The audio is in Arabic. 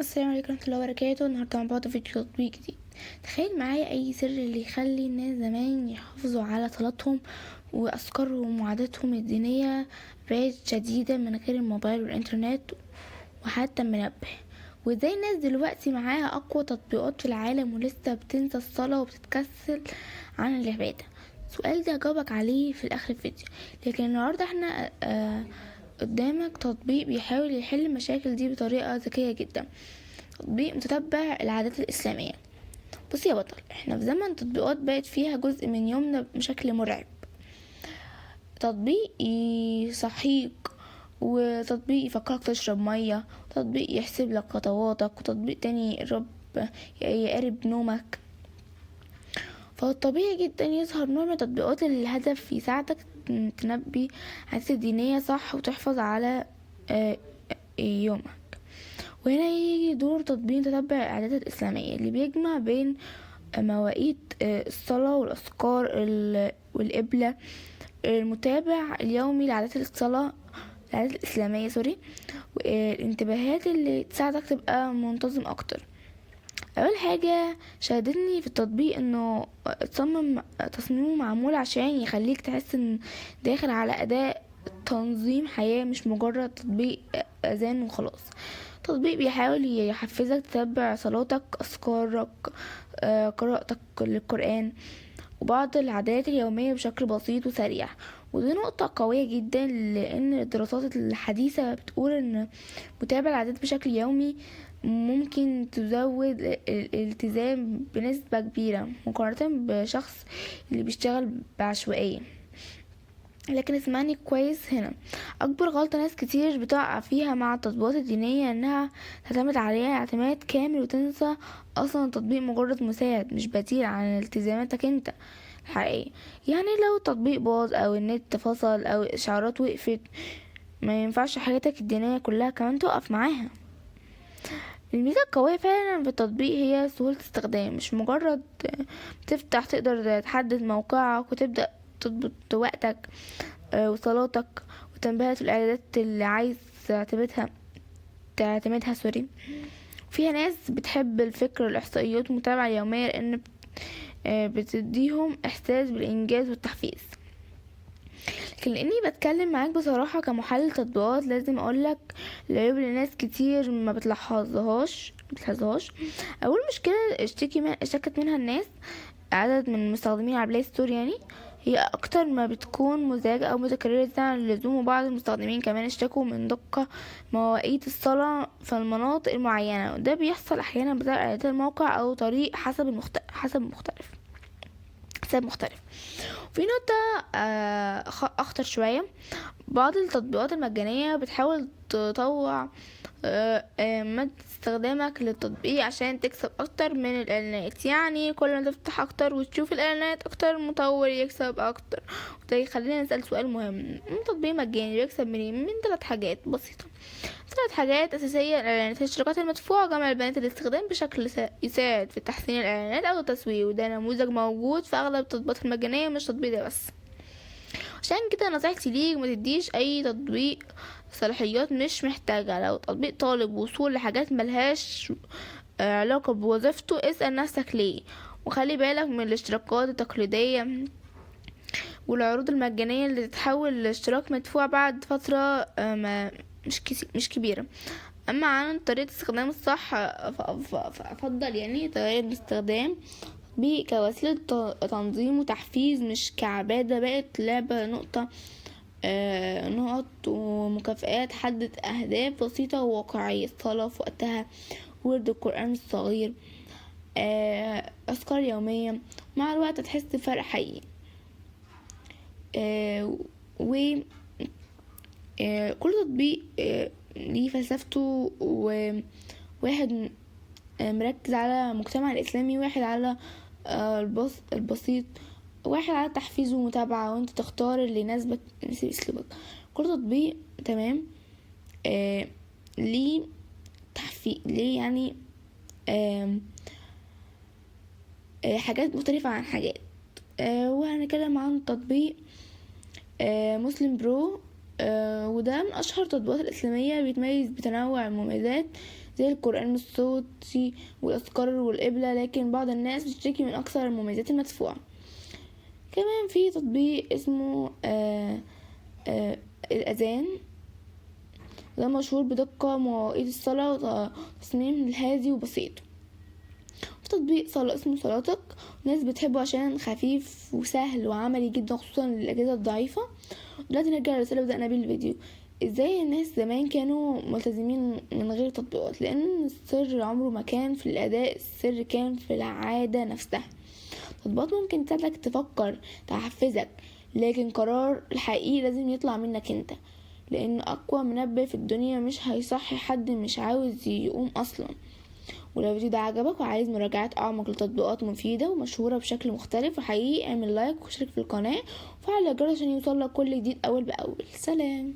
السلام عليكم ورحمة الله وبركاته. النهاردة مع بعض فيديو تطبيق جديد. تخيل معايا أي سر اللي يخلي الناس زمان يحافظوا على صلاتهم وأذكارهم وعاداتهم الدينية بعيد شديدة من غير الموبايل والإنترنت وحتى المنبه، وازاي الناس دلوقتي معاها أقوى تطبيقات في العالم ولسه بتنسى الصلاة وبتتكسل عن العبادة. السؤال ده هجاوبك عليه في الآخر الفيديو، لكن النهاردة احنا قدامك تطبيق بيحاول يحل المشاكل دي بطريقة ذكية جدا. تطبيق متتبع العادات الإسلامية. بص يا بطل، احنا في زمن تطبيقات بقت فيها جزء من يومنا بشكل مرعب. تطبيق يصحيك، وتطبيق يفكرك تشرب مية، وتطبيق يحسب لك خطواتك، وتطبيق تاني يقرب نومك. فالطبيعي جدا يظهر نوع من التطبيقات اللي الهدف يساعدك تنبي عادات دينية صح وتحفظ على يومك. وهنا يجي دور تطبيق تتبع العادات الإسلامية اللي بيجمع بين مواعيد الصلاة والأذكار والقبلة. المتابع اليومي لعادات الصلاة، العادات الإسلامية والانتباهات اللي تساعدك تبقى منتظم أكتر. أول حاجة شدتني في التطبيق إنه تصميمه معمول عشان يخليك تحس إن داخل على أداء تنظيم حياة، مش مجرد تطبيق أذان وخلاص. تطبيق بيحاول يحفزك تتبع صلاتك، أذكارك، قراءتك للقرآن وبعض العادات اليومية بشكل بسيط وسريع. ودي نقطة قوية جدا، لأن الدراسات الحديثة بتقول أن متابعة العادات بشكل يومي ممكن تزود الالتزام بنسبة كبيرة مقارنة بشخص اللي بيشتغل بعشوائية. لكن اسمعني كويس، هنا اكبر غلطة ناس كتير بتقع فيها مع التطبيقات الدينية انها تعتمد عليها اعتماد كامل وتنسى اصلا التطبيق مجرد مساعد مش بديل عن التزاماتك انت الحقيقية. يعني لو التطبيق باظ او النت فصل او الاشعارات وقفت، ما ينفعش حياتك الدينية كلها كمان تقف معاها. الميزة القوية فعلا في التطبيق هي سهولة استخدام، مش مجرد تفتح تقدر تحدد موقعك وتبدأ تضبط وقتك وصلاتك وتنبيهات الإعدادات اللي عايز تعتمدها فيها ناس بتحب الفكر الإحصائيات والمتابعة اليومية لأن بتديهم إحساس بالإنجاز والتحفيز. لكن لاني بتكلم معاك بصراحة كمحلل تطبيقات، لازم اقولك العيوب اللي ناس كتير ما بتلاحظهاش. اول مشكلة اشتكت منها الناس، عدد من المستخدمين على بلاي ستور، يعني هي اكتر ما بتكون مزعجة او متكررة زيادة عن اللزوم. وبعض المستخدمين كمان اشتكوا من دقة مواعيد الصلاة في المناطق المعينة، وده بيحصل احيانا بسبب اعدادات الموقع او طريق حسب مختلف. في نقطة أخطر شوية، بعض التطبيقات المجانية بتحاول تطوع مدى استخدامك للتطبيق عشان تكسب أكتر من الإعلانات. يعني كل ما تفتح أكتر وتشوف الإعلانات أكتر، المطور يكسب أكتر. وده يخلينا نسأل سؤال مهم، تطبيق مجاني بيكسب منين؟ من 3 حاجات بسيطة. 3 حاجات أساسية: الإعلانات، الاشتراكات المدفوعة، جمع البيانات الاستخدام بشكل يساعد في تحسين الإعلانات أو التسويق. وده نموذج موجود في أغلب التطبيقات المجانية، مش تطبيق ده بس. عشان كده نصيحتي ليك، ما تديش أي تطبيق صلاحيات مش محتاجة. لو تطبيق طالب وصول لحاجات ملهاش علاقة بوظيفته، اسأل نفسك ليه. وخلي بالك من الاشتراكات التقليدية والعروض المجانية اللي تتحول لاشتراك مدفوع بعد فترة مش كبيرة. اما عن طريقة الاستخدام الصح، فافضل يعني تغير الاستخدام كوسيلة تنظيم وتحفيز مش كعبادة. بقت لعبة نقط ومكافآت. حدد اهداف بسيطة وواقعية: الصلاة في وقتها، ورد القرآن الصغير، اذكار يومية. مع الوقت هتحس بفرق حقيقي. وكل تطبيق ليه فلسفته، وواحد مركز على المجتمع الإسلامي، واحد على البسيط، واحد على تحفيز ومتابعة، وانت تختار اللي يناسبك يناسب اسلوبك. كل تطبيق تمام ليه ليه يعني حاجات مختلفة عن حاجات. وهنتكلم عن تطبيق مسلم برو، وده من أشهر التطبيقات الإسلامية، بيتميز بتنوع المميزات زي القرآن الصوتي والأذكار والقبلة، لكن بعض الناس بتشتكي من أكثر المميزات المدفوعة. كمان في تطبيق اسمه الأذان، ده مشهور بدقة مواعيد الصلاة وتصميم هادي وبسيط. في تطبيق صلاة اسمه صلاتك، الناس بتحبه عشان خفيف وسهل وعملي جدا خصوصا للأجهزة الضعيفة. دلوقتي نرجع للرسالة بدأنا بيه الفيديو. ازاي الناس زمان كانوا ملتزمين من غير تطبيقات؟ لأن السر عمره ما كان في الأداء، السر كان في العادة نفسها. تطبيقات ممكن تساعدك تفكر، تحفزك، لكن قرار الحقيقي لازم يطلع منك انت، لأن أقوى منبه في الدنيا مش هيصحي حد مش عاوز يقوم أصلا. ولو الفيديو ده عجبك وعايز مراجعات أعمق لتطبيقات مفيدة ومشهورة بشكل مختلف وحقيقي، اعمل لايك واشترك في القناة وفعل الجرس عشان يوصلك كل جديد أول بأول. سلام.